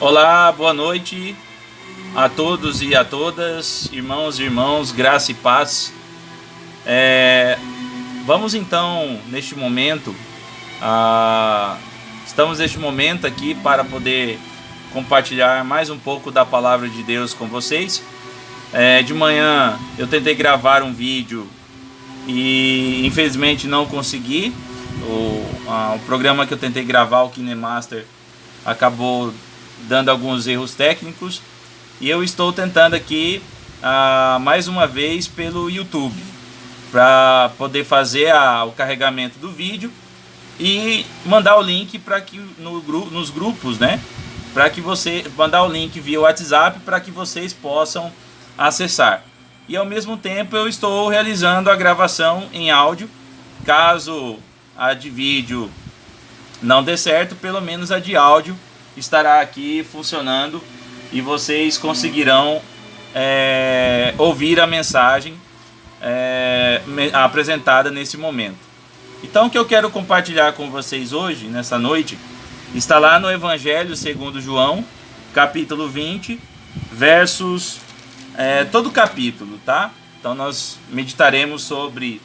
Olá, boa noite a todos e a todas, irmãos e irmãos, graça e paz. Vamos então, neste momento, estamos neste momento aqui para poder compartilhar mais um pouco da palavra de Deus com vocês. De manhã eu tentei gravar um vídeo e infelizmente não consegui. O programa que eu tentei gravar, o KineMaster, acabou dando alguns erros técnicos e eu estou tentando aqui mais uma vez pelo YouTube para poder fazer o carregamento do vídeo e mandar o link para que nos grupos, né? Para que você mandar o link via WhatsApp para que vocês possam acessar. E ao mesmo tempo eu estou realizando a gravação em áudio. Caso a de vídeo não dê certo, pelo menos a de áudio estará aqui funcionando e vocês conseguirão ouvir a mensagem apresentada nesse momento. Então, o que eu quero compartilhar com vocês hoje, nessa noite, está lá no Evangelho segundo João, capítulo 20, versos, todo o capítulo, tá? Então nós meditaremos sobre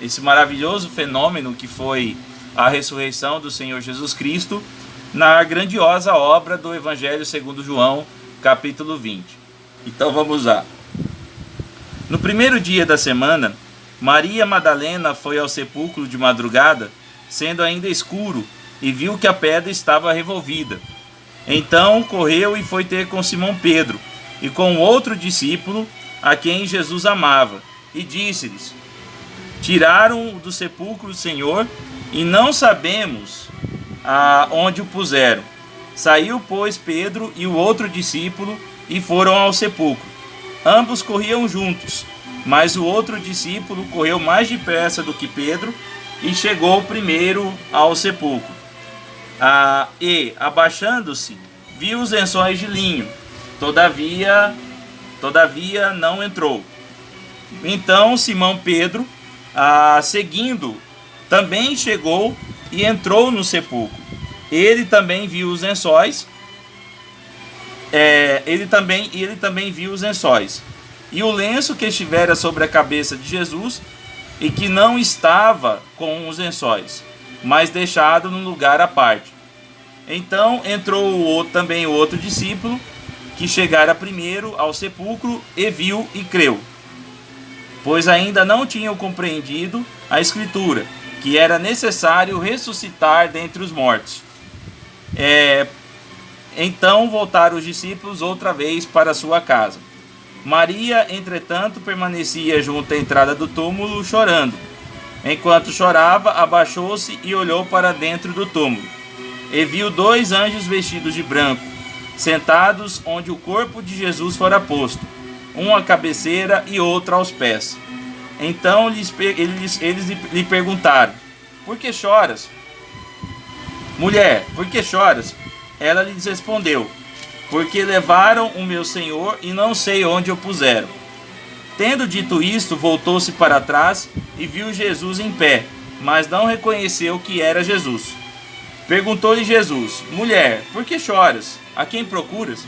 esse maravilhoso fenômeno que foi a ressurreição do Senhor Jesus Cristo, na grandiosa obra do Evangelho segundo João, capítulo 20. Então vamos lá. No primeiro dia da semana, Maria Madalena foi ao sepulcro de madrugada, sendo ainda escuro, e viu que a pedra estava revolvida. Então correu e foi ter com Simão Pedro, e com outro discípulo, a quem Jesus amava, e disse-lhes: Tiraram do sepulcro o Senhor, e não sabemos onde o puseram. Saiu, pois, Pedro e o outro discípulo e foram ao sepulcro. Ambos corriam juntos, mas o outro discípulo correu mais depressa do que Pedro e chegou primeiro ao sepulcro. E, abaixando-se, viu os lençóis de linho, todavia não entrou. Então Simão Pedro, seguindo, também chegou e entrou no sepulcro. Ele também viu os lençóis. Ele também viu os lençóis e o lenço que estivera sobre a cabeça de Jesus, e que não estava com os lençóis, mas deixado num lugar à parte. Então entrou também o outro discípulo, que chegara primeiro ao sepulcro, e viu e creu, pois ainda não tinham compreendido a Escritura, que era necessário ressuscitar dentre os mortos. Então voltaram os discípulos outra vez para sua casa. Maria, entretanto, permanecia junto à entrada do túmulo, chorando. Enquanto chorava, abaixou-se e olhou para dentro do túmulo, e viu 2 anjos vestidos de branco, sentados onde o corpo de Jesus fora posto, um à cabeceira e outro aos pés. Então eles lhe perguntaram: Por que choras? Mulher, por que choras? Ela lhes respondeu: Porque levaram o meu Senhor e não sei onde o puseram. Tendo dito isto, voltou-se para trás e viu Jesus em pé, mas não reconheceu que era Jesus. Perguntou-lhe Jesus: Mulher, por que choras? A quem procuras?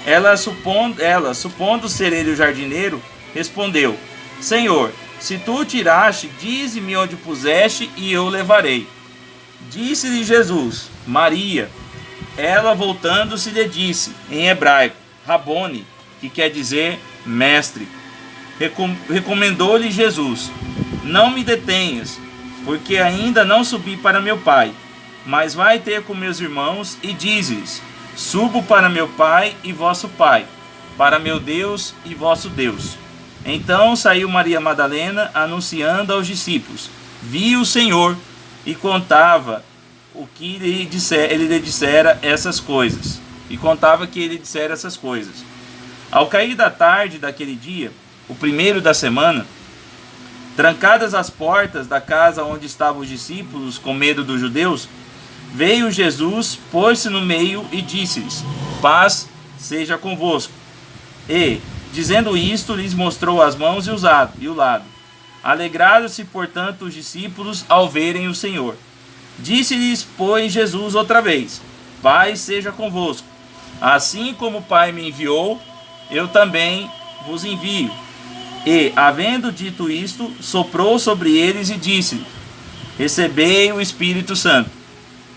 Ela, supondo ser ele o jardineiro, respondeu: Senhor, se tu o tiraste, dize-me onde o puseste e eu o levarei. Disse-lhe Jesus: Maria. Ela, voltando-se, lhe disse, em hebraico, Rabone, que quer dizer mestre. Recomendou-lhe Jesus: Não me detenhas, porque ainda não subi para meu Pai, mas vai ter com meus irmãos e dize-lhes: Subo para meu Pai e vosso Pai, para meu Deus e vosso Deus. Então saiu Maria Madalena, anunciando aos discípulos: Vi o Senhor, e contava que ele lhe dissera essas coisas. Ao cair da tarde daquele dia, o primeiro da semana, trancadas as portas da casa onde estavam os discípulos, com medo dos judeus, veio Jesus, pôs-se no meio e disse-lhes: Paz seja convosco. E, dizendo isto, lhes mostrou as mãos e o lado. Alegraram-se, portanto, os discípulos ao verem o Senhor. Disse-lhes, pois, Jesus outra vez: Paz seja convosco. Assim como o Pai me enviou, eu também vos envio. E, havendo dito isto, soprou sobre eles e disse: recebei o Espírito Santo.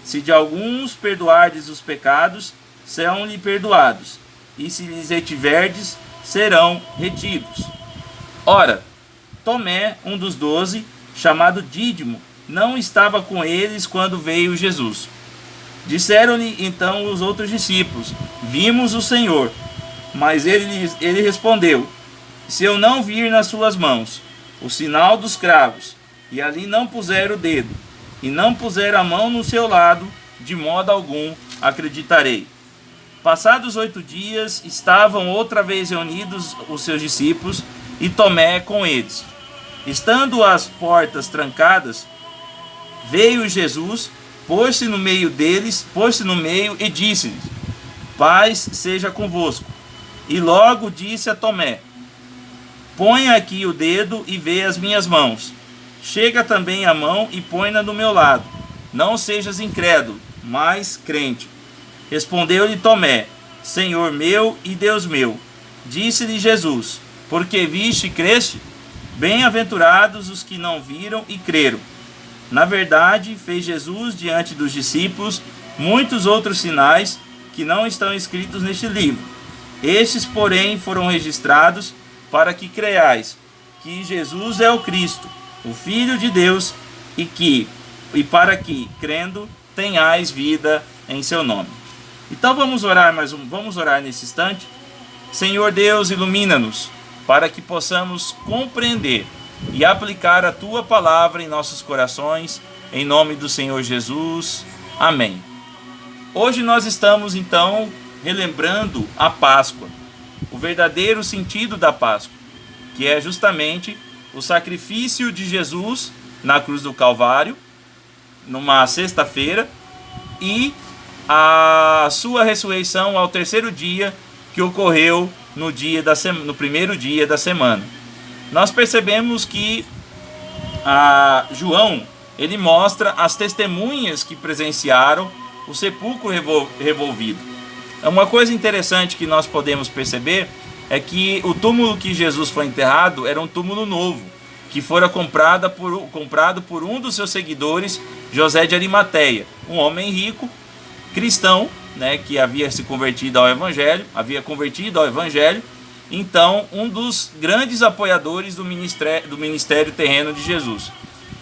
Se de alguns perdoardes os pecados, serão-lhe perdoados, e se lhes retiverdes, serão retidos. Ora, Tomé, um dos 12, chamado Dídimo, não estava com eles quando veio Jesus. Disseram-lhe então os outros discípulos: vimos o Senhor. Mas ele respondeu: se eu não vir nas suas mãos o sinal dos cravos, e ali não puser o dedo, e não puser a mão no seu lado, de modo algum acreditarei. Passados 8 dias, estavam outra vez reunidos os seus discípulos, e Tomé com eles. Estando as portas trancadas, veio Jesus, pôs-se no meio deles, e disse-lhes: paz seja convosco. E logo disse a Tomé: põe aqui o dedo e vê as minhas mãos. Chega também a mão e põe-na do meu lado. Não sejas incrédulo, mas crente. Respondeu-lhe Tomé: Senhor meu e Deus meu. Disse-lhe Jesus: porque viste e creste? Bem-aventurados os que não viram e creram. Na verdade, fez Jesus diante dos discípulos muitos outros sinais que não estão escritos neste livro. Estes, porém, foram registrados para que creiais que Jesus é o Cristo, o Filho de Deus, e para que, crendo, tenhais vida em seu nome. Então vamos orar nesse instante. Senhor Deus, ilumina-nos para que possamos compreender e aplicar a tua palavra em nossos corações, em nome do Senhor Jesus. Amém. Hoje nós estamos então relembrando a Páscoa, o verdadeiro sentido da Páscoa, que é justamente o sacrifício de Jesus na cruz do Calvário, numa sexta-feira, e a sua ressurreição ao terceiro dia, que ocorreu no primeiro dia da semana. Nós percebemos que João, ele mostra as testemunhas que presenciaram o sepulcro revolvido. Uma coisa interessante que nós podemos perceber é que o túmulo que Jesus foi enterrado era um túmulo novo, que fora comprado por um dos seus seguidores, José de Arimateia, um homem rico, cristão, né, que havia convertido ao Evangelho, então um dos grandes apoiadores do ministério terreno de Jesus.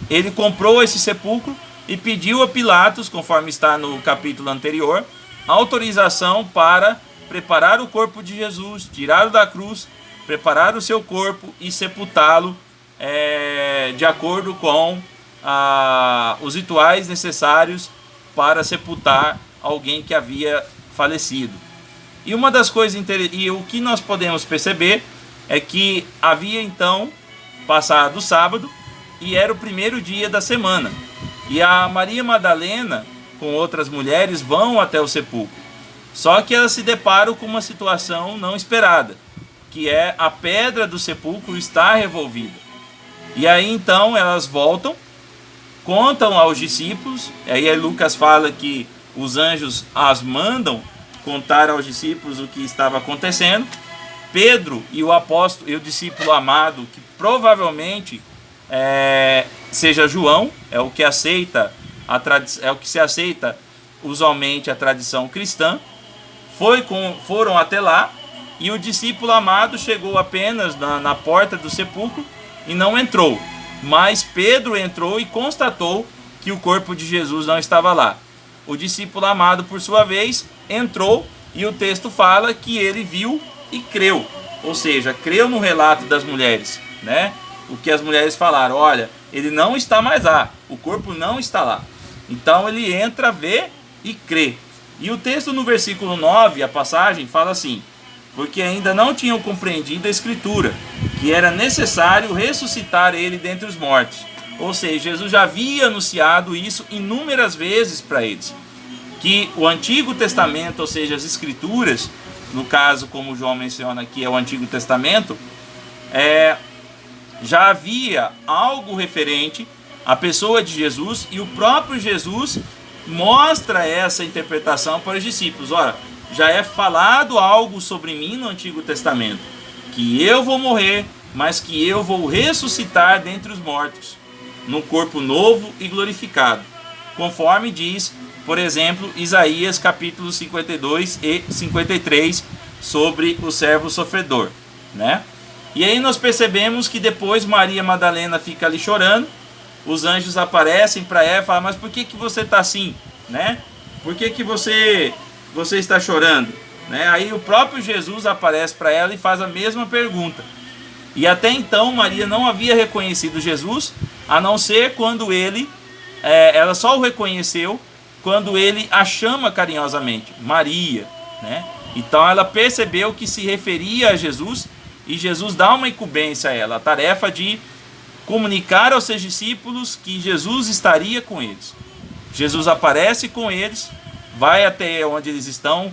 Ele comprou esse sepulcro e pediu a Pilatos, conforme está no capítulo anterior, autorização para preparar o corpo de Jesus, tirá-lo da cruz, preparar o seu corpo e sepultá-lo de acordo com os rituais necessários para sepultar alguém que havia falecido. E uma das coisas e o que nós podemos perceber é que havia então passado o sábado e era o primeiro dia da semana. E a Maria Madalena, com outras mulheres, vão até o sepulcro. Só que elas se deparam com uma situação não esperada, que é a pedra do sepulcro está revolvida. E aí então elas voltam, contam aos discípulos, aí Lucas fala que os anjos as mandam contar aos discípulos o que estava acontecendo. Pedro e o discípulo amado, que provavelmente seja João, é o que se aceita usualmente a tradição cristã, foram até lá, e o discípulo amado chegou apenas na porta do sepulcro e não entrou. Mas Pedro entrou e constatou que o corpo de Jesus não estava lá. O discípulo amado, por sua vez, entrou e o texto fala que ele viu e creu. Ou seja, creu no relato das mulheres, né? O que as mulheres falaram: olha, ele não está mais lá, o corpo não está lá. Então ele entra, vê e crê. E o texto no versículo 9, a passagem, fala assim: porque ainda não tinham compreendido a Escritura, que era necessário ressuscitar ele dentre os mortos. Ou seja, Jesus já havia anunciado isso inúmeras vezes para eles, que o Antigo Testamento, ou seja, as Escrituras, no caso, como João menciona aqui, é o Antigo Testamento, já havia algo referente à pessoa de Jesus, e o próprio Jesus mostra essa interpretação para os discípulos. Ora, já é falado algo sobre mim no Antigo Testamento, que eu vou morrer, mas que eu vou ressuscitar dentre os mortos, num corpo novo e glorificado, conforme diz, por exemplo, Isaías capítulos 52 e 53, sobre o servo sofredor, né? E aí nós percebemos que depois Maria Madalena fica ali chorando, os anjos aparecem para ela e falam, mas por que você está assim, né? Por que você está chorando? Né? Aí o próprio Jesus aparece para ela e faz a mesma pergunta. E até então Maria não havia reconhecido Jesus, a não ser quando ela só o reconheceu quando ele a chama carinhosamente, Maria, né? Então ela percebeu que se referia a Jesus, e Jesus dá uma incumbência a ela, a tarefa de comunicar aos seus discípulos que Jesus estaria com eles. Jesus aparece com eles, vai até onde eles estão,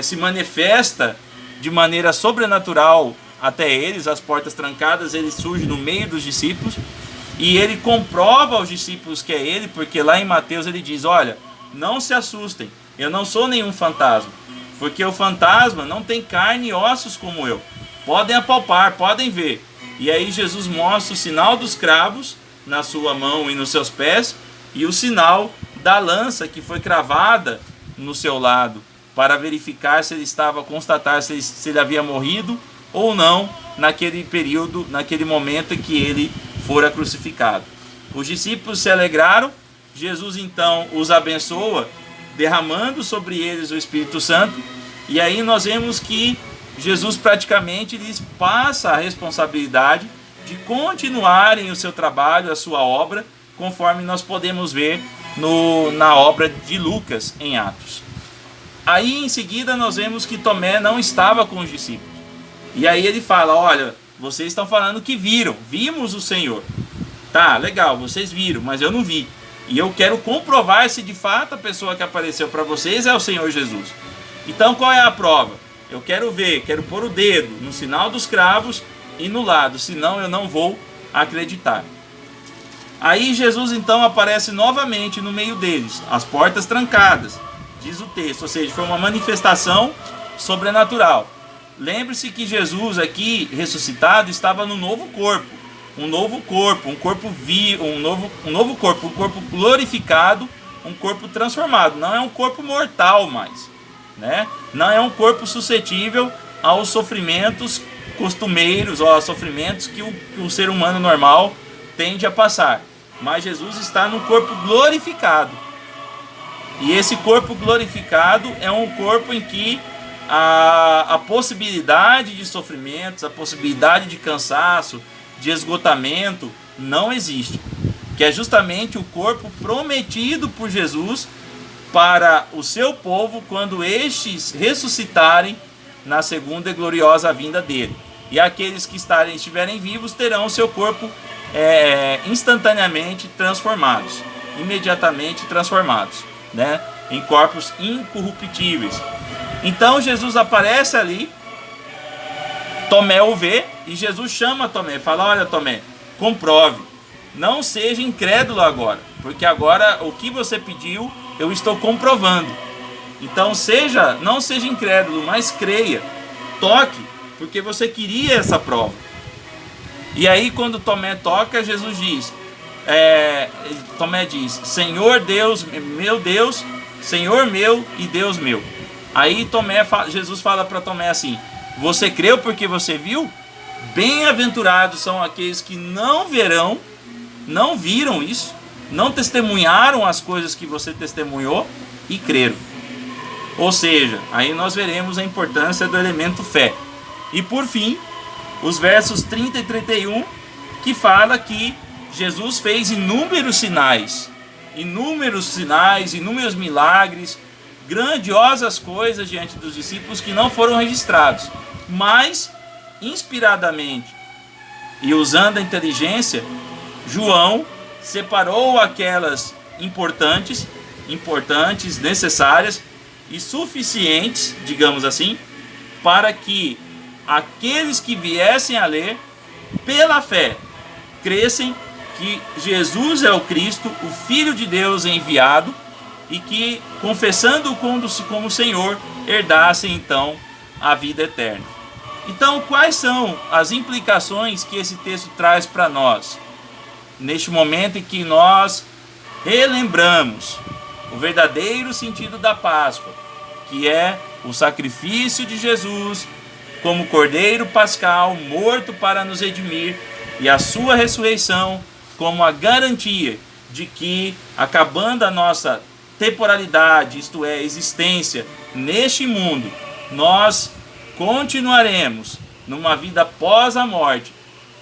se manifesta de maneira sobrenatural até eles, as portas trancadas, ele surge no meio dos discípulos, e ele comprova aos discípulos que é ele, porque lá em Mateus ele diz, olha, não se assustem, eu não sou nenhum fantasma, porque o fantasma não tem carne e ossos como eu, podem apalpar, podem ver. E aí Jesus mostra o sinal dos cravos na sua mão e nos seus pés, e o sinal da lança que foi cravada no seu lado, para verificar se ele estava, constatar se ele havia morrido ou não naquele período, naquele momento em que ele fora crucificado. Os discípulos se alegraram, Jesus então os abençoa, derramando sobre eles o Espírito Santo, e aí nós vemos que Jesus praticamente lhes passa a responsabilidade de continuarem o seu trabalho, a sua obra, conforme nós podemos ver na obra de Lucas em Atos. Aí em seguida nós vemos que Tomé não estava com os discípulos. E aí ele fala, olha, vocês estão falando que vimos o Senhor. Tá, legal, vocês viram, mas eu não vi. E eu quero comprovar se de fato a pessoa que apareceu para vocês é o Senhor Jesus. Então qual é a prova? Eu quero ver, quero pôr o dedo no sinal dos cravos e no lado, senão eu não vou acreditar. Aí Jesus então aparece novamente no meio deles, as portas trancadas, diz o texto, ou seja, foi uma manifestação sobrenatural. Lembre-se que Jesus aqui, ressuscitado, estava no novo corpo, um corpo glorificado, um corpo transformado, não é um corpo mortal mais, né? Não é um corpo suscetível aos sofrimentos costumeiros, ou aos sofrimentos que o ser humano normal tende a passar, mas Jesus está no corpo glorificado, e esse corpo glorificado é um corpo em que a possibilidade de sofrimentos, a possibilidade de cansaço, de esgotamento não existe, que é justamente o corpo prometido por Jesus para o seu povo quando estes ressuscitarem na segunda e gloriosa vinda dele. E aqueles que estiverem vivos terão o seu corpo instantaneamente transformados, imediatamente transformados, né, em corpos incorruptíveis. Então Jesus aparece ali, Tomé o vê, e Jesus chama Tomé, fala, olha Tomé, comprove, não seja incrédulo agora, porque agora o que você pediu eu estou comprovando. Então não seja incrédulo, mas creia, toque, porque você queria essa prova. E aí quando Tomé toca, Jesus diz, Tomé diz, Senhor Deus, Senhor meu e Deus meu. Aí Jesus fala para Tomé assim, você creu porque você viu? Bem-aventurados são aqueles que não viram isso, não testemunharam as coisas que você testemunhou e creram. Ou seja, aí nós veremos a importância do elemento fé. E por fim, os versos 30 e 31, que fala que Jesus fez inúmeros sinais, inúmeros milagres, grandiosas coisas diante dos discípulos que não foram registrados, mas inspiradamente e usando a inteligência, João separou aquelas importantes, necessárias e suficientes, digamos assim, para que aqueles que viessem a ler, pela fé, crescem que Jesus é o Cristo, o Filho de Deus enviado, e que, confessando-o como Senhor, herdassem então a vida eterna. Então, quais são as implicações que esse texto traz para nós? Neste momento em que nós relembramos o verdadeiro sentido da Páscoa, que é o sacrifício de Jesus como Cordeiro Pascal, morto para nos redimir, e a sua ressurreição como a garantia de que, acabando a nossa temporalidade, isto é, existência neste mundo, nós continuaremos numa vida após a morte,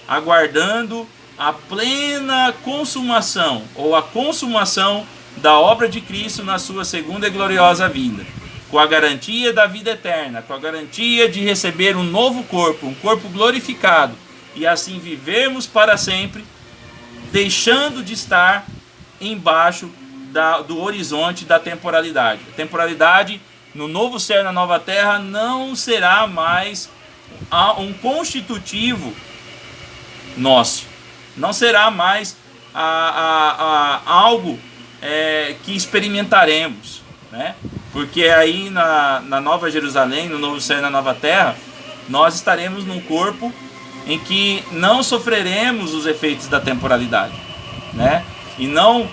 aguardando a plena consumação, ou a consumação da obra de Cristo na sua segunda e gloriosa vinda, com a garantia da vida eterna, com a garantia de receber um novo corpo, um corpo glorificado, e assim vivermos para sempre, deixando de estar embaixo do horizonte da temporalidade. A temporalidade no novo céu e na nova terra não será mais um constitutivo nosso, não será mais algo que experimentaremos, né? Porque aí na Nova Jerusalém, no novo céu e na nova terra, nós estaremos num corpo em que não sofreremos os efeitos da temporalidade, né? E não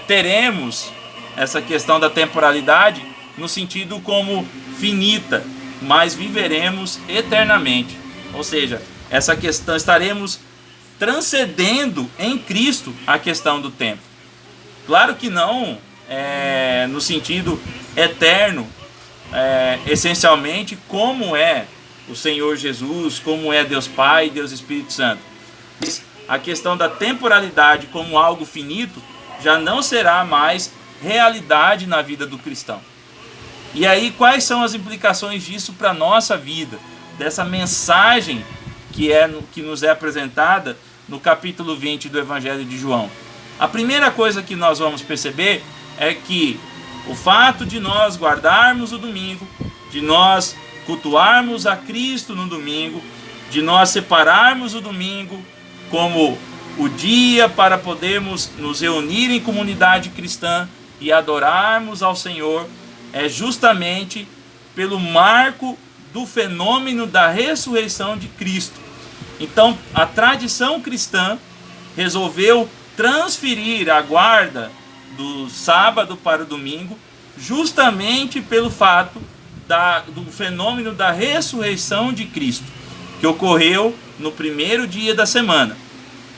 teremos essa questão da temporalidade no sentido como finita, mas viveremos eternamente. Ou seja, essa questão, estaremos transcendendo em Cristo a questão do tempo. Claro que não no sentido eterno, essencialmente como é o Senhor Jesus, como é Deus Pai e Deus Espírito Santo. A questão da temporalidade como algo finito já não será mais realidade na vida do cristão. E aí, quais são as implicações disso para a nossa vida? Dessa mensagem que nos é apresentada no capítulo 20 do Evangelho de João. A primeira coisa que nós vamos perceber é que o fato de nós guardarmos o domingo, de nós cultuarmos a Cristo no domingo, de nós separarmos o domingo como o dia para podermos nos reunir em comunidade cristã e adorarmos ao Senhor, é justamente pelo marco do fenômeno da ressurreição de Cristo. Então, a tradição cristã resolveu transferir a guarda do sábado para o domingo, justamente pelo fato do fenômeno da ressurreição de Cristo, que ocorreu no primeiro dia da semana.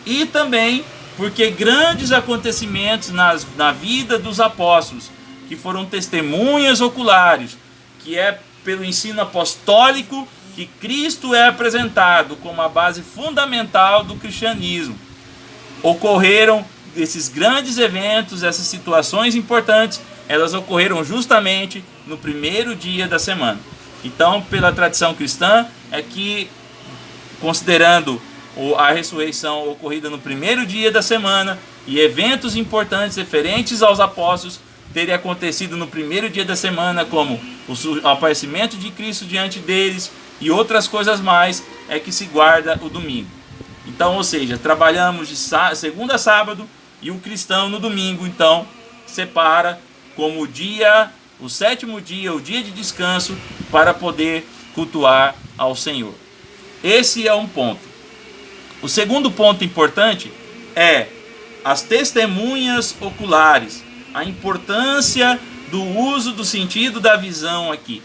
E também porque grandes acontecimentos na vida dos apóstolos, que foram testemunhas oculares, que é pelo ensino apostólico que Cristo é apresentado como a base fundamental do cristianismo. Ocorreram esses grandes eventos, essas situações importantes, elas ocorreram justamente no primeiro dia da semana. Então, pela tradição cristã, é que, considerando a ressurreição ocorrida no primeiro dia da semana e eventos importantes referentes aos apóstolos terem acontecido no primeiro dia da semana, como o aparecimento de Cristo diante deles e outras coisas mais, é que se guarda o domingo. Então, ou seja, trabalhamos de segunda a sábado e o cristão no domingo, então, separa como o sétimo dia, o dia de descanso, para poder cultuar ao Senhor. Esse é um ponto. O segundo ponto importante é as testemunhas oculares, a importância do uso do sentido da visão aqui.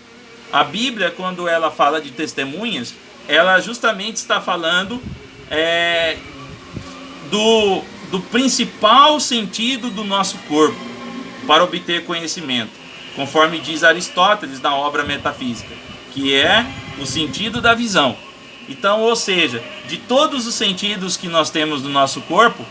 A Bíblia, quando ela fala de testemunhas, ela justamente está falando do principal sentido do nosso corpo para obter conhecimento, conforme diz Aristóteles na obra Metafísica, que é o sentido da visão. Então, ou seja, de todos os sentidos que nós temos no nosso corpo,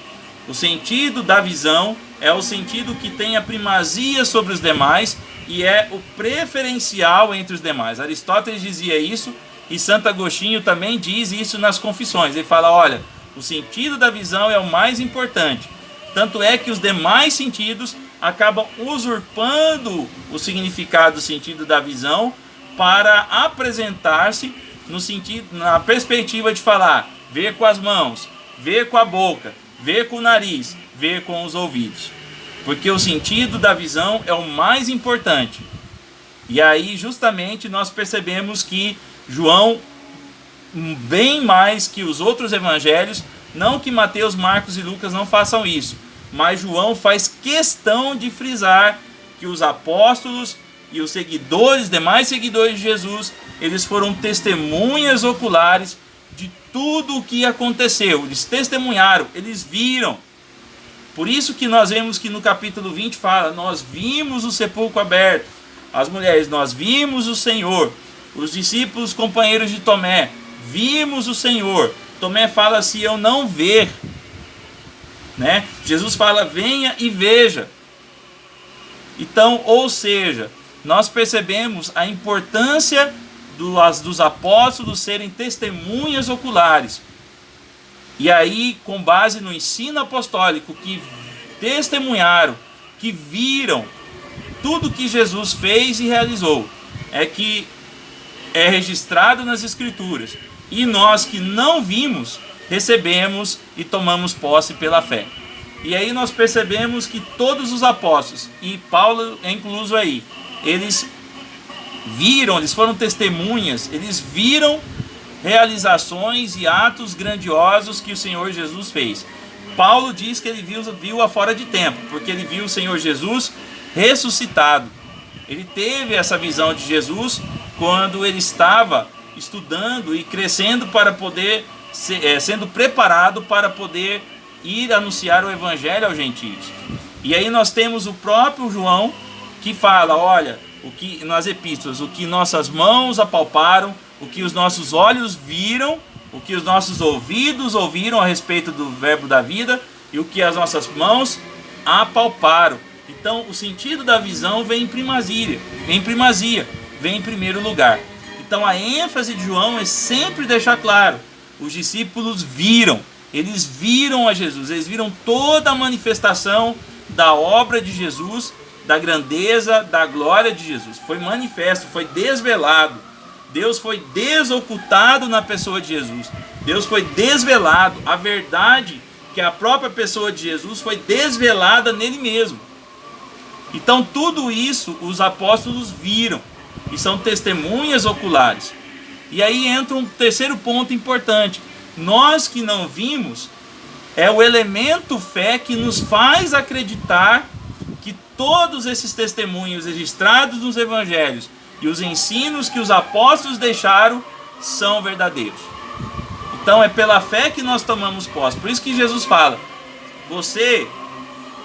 o sentido da visão é o sentido que tem a primazia sobre os demais e é o preferencial entre os demais. Aristóteles dizia isso e Santo Agostinho também diz isso nas Confissões. Ele fala, olha, o sentido da visão é o mais importante. Tanto é que os demais sentidos acabam usurpando o significado do sentido da visão para apresentar-se no sentido, na perspectiva de falar, ver com as mãos, ver com a boca, ver com o nariz, ver com os ouvidos. porque o sentido da visão é o mais importante. E aí justamente nós percebemos que João, bem mais que os outros evangelhos, não que Mateus, Marcos e Lucas não façam isso, mas João faz questão de frisar que os apóstolos e os seguidores, demais seguidores de Jesus, eles foram testemunhas oculares de tudo o que aconteceu. Eles testemunharam, eles viram. Por isso que nós vemos que no capítulo 20 fala: nós vimos o sepulcro aberto. As mulheres: nós vimos o Senhor. Os discípulos, companheiros de Tomé: vimos o Senhor. Tomé fala: se eu não ver, né? Jesus fala: venha e veja. Então, ou seja, nós percebemos a importância dos apóstolos serem testemunhas oculares. E aí, com base no ensino apostólico, que testemunharam, que viram tudo que Jesus fez e realizou, é que é registrado nas Escrituras. E nós que não vimos, recebemos e tomamos posse pela fé. E aí nós percebemos que todos os apóstolos, e Paulo é incluso aí, eles viram, eles foram testemunhas, eles viram realizações e atos grandiosos que o Senhor Jesus fez. Paulo diz que ele viu a fora de tempo, porque ele viu o Senhor Jesus ressuscitado. Ele teve essa visão de Jesus quando ele estava estudando e crescendo para poder, sendo preparado para poder ir anunciar o evangelho aos gentios. E aí nós temos o próprio João que fala: olha, o que nas epístolas, o que nossas mãos apalparam, o que os nossos olhos viram, o que os nossos ouvidos ouviram a respeito do verbo da vida e o que as nossas mãos apalparam. Então o sentido da visão vem em primazia, vem em primeiro lugar. Então a ênfase de João é sempre deixar claro: os discípulos viram, eles viram a Jesus, eles viram toda a manifestação da obra de Jesus, da grandeza, da glória de Jesus. Foi manifesto, foi desvelado. Deus foi desocultado na pessoa de Jesus. Deus foi desvelado. A verdade, que é a própria pessoa de Jesus, foi desvelada nele mesmo. Então tudo isso os apóstolos viram e são testemunhas oculares. E aí entra um terceiro ponto importante. Nós que não vimos, é o elemento fé que nos faz acreditar que todos esses testemunhos registrados nos evangelhos e os ensinos que os apóstolos deixaram são verdadeiros. Então é pela fé que nós tomamos posse. Por isso que Jesus fala: você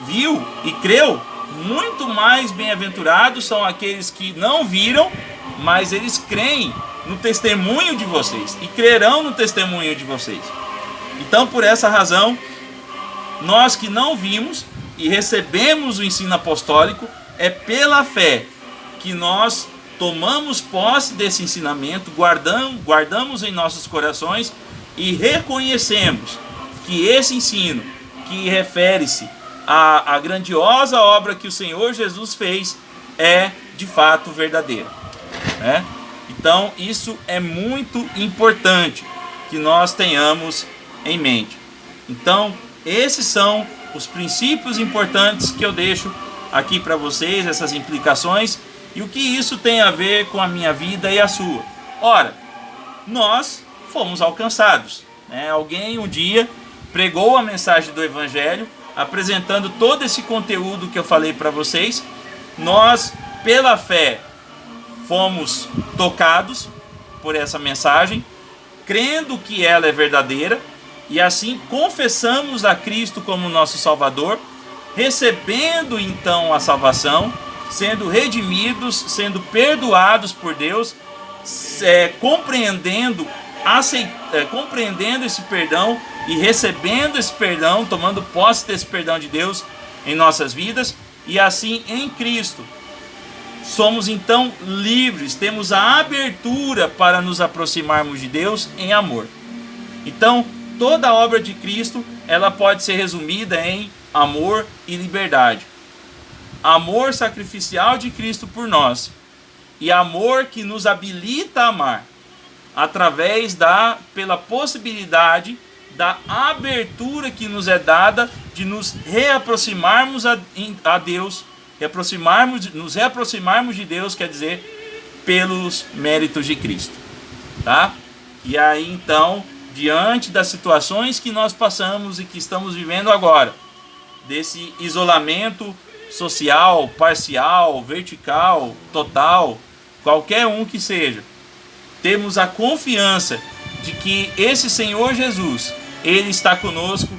viu e creu, muito mais bem-aventurados são aqueles que não viram, mas eles creem no testemunho de vocês e crerão no testemunho de vocês. Então, por essa razão, nós que não vimos e recebemos o ensino apostólico, é pela fé que nós tomamos posse desse ensinamento, guardamos em nossos corações e reconhecemos que esse ensino, que refere-se à grandiosa obra que o Senhor Jesus fez, é de fato verdadeira, né? Então isso é muito importante que nós tenhamos em mente. Então esses são os princípios importantes que eu deixo aqui para vocês, essas implicações, e o que isso tem a ver com a minha vida e a sua. Ora, nós fomos alcançados, né? Alguém um dia pregou a mensagem do Evangelho, apresentando todo esse conteúdo que eu falei para vocês. Nós, pela fé, fomos tocados por essa mensagem, crendo que ela é verdadeira, e assim confessamos a Cristo como nosso Salvador, recebendo então a salvação, sendo redimidos, sendo perdoados por Deus, compreendendo esse perdão e recebendo esse perdão, tomando posse desse perdão de Deus em nossas vidas, e assim em Cristo somos então livres, temos a abertura para nos aproximarmos de Deus em amor. Então toda a obra de Cristo, ela pode ser resumida em amor e liberdade. Amor sacrificial de Cristo por nós, e amor que nos habilita a amar, pela possibilidade da abertura que nos é dada de nos reaproximarmos a Deus, nos reaproximarmos de Deus, quer dizer, pelos méritos de Cristo, tá? E aí então, diante das situações que nós passamos e que estamos vivendo agora, desse isolamento social, parcial, vertical, total, qualquer um que seja, temos a confiança de que esse Senhor Jesus, Ele está conosco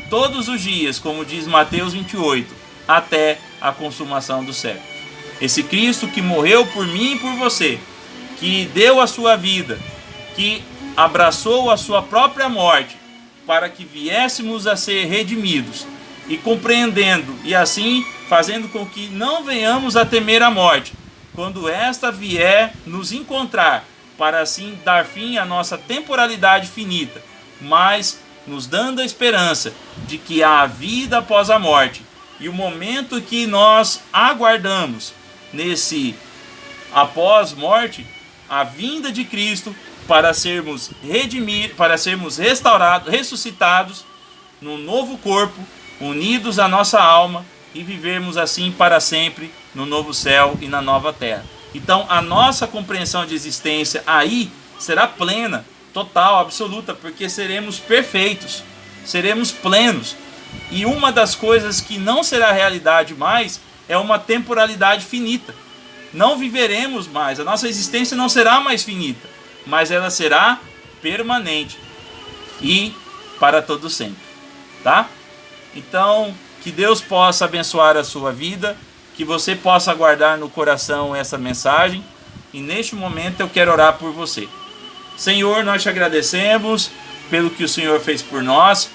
todos os dias, como diz Mateus 28, até a consumação dos séculos. Esse Cristo que morreu por mim e por você, que deu a sua vida, que abraçou a sua própria morte, para que viéssemos a ser redimidos, e compreendendo, e assim fazendo com que não venhamos a temer a morte, quando esta vier nos encontrar, para assim dar fim à nossa temporalidade finita, mas nos dando a esperança de que há vida após a morte, e o momento que nós aguardamos nesse após-morte, a vinda de Cristo, para sermos restaurados, ressuscitados num novo corpo, unidos à nossa alma, e vivermos assim para sempre no novo céu e na nova terra. Então a nossa compreensão de existência aí será plena, total, absoluta, porque seremos perfeitos, seremos plenos. E uma das coisas que não será realidade mais é uma temporalidade finita. Não viveremos mais, a nossa existência não será mais finita, mas ela será permanente e para todo sempre, tá? Então, que Deus possa abençoar a sua vida, que você possa guardar no coração essa mensagem, e neste momento eu quero orar por você. Senhor, nós te agradecemos pelo que o Senhor fez por nós,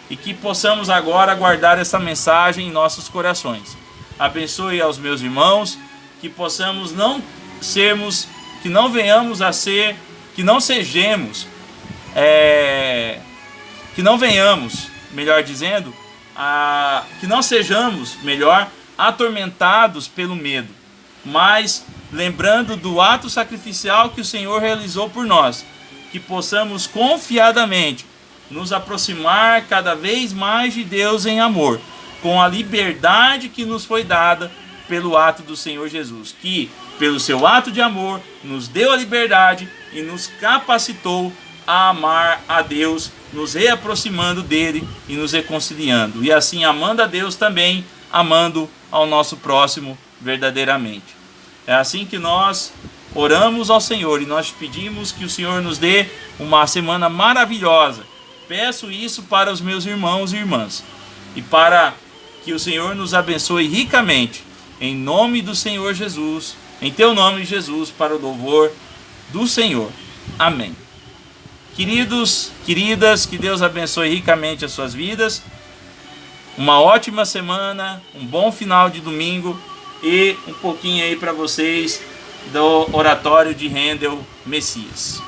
e que possamos agora guardar essa mensagem em nossos corações. Abençoe aos meus irmãos, que possamos que não venhamos a ser, que não sejamos, melhor dizendo, que não sejamos, atormentados pelo medo, mas lembrando do ato sacrificial que o Senhor realizou por nós, que possamos confiadamente nos aproximar cada vez mais de Deus em amor, com a liberdade que nos foi dada pelo ato do Senhor Jesus, que pelo seu ato de amor nos deu a liberdade e nos capacitou a amar a Deus, nos reaproximando dele e nos reconciliando, e assim amando a Deus também, amando ao nosso próximo verdadeiramente. É assim que nós oramos ao Senhor e nós pedimos que o Senhor nos dê uma semana maravilhosa. Peço isso para os meus irmãos e irmãs, e para que o Senhor nos abençoe ricamente, em nome do Senhor Jesus, em teu nome, Jesus, para o louvor do Senhor. Amém. Queridos, queridas, que Deus abençoe ricamente as suas vidas. Uma ótima semana, um bom final de domingo e um pouquinho aí para vocês do oratório de Handel Messias.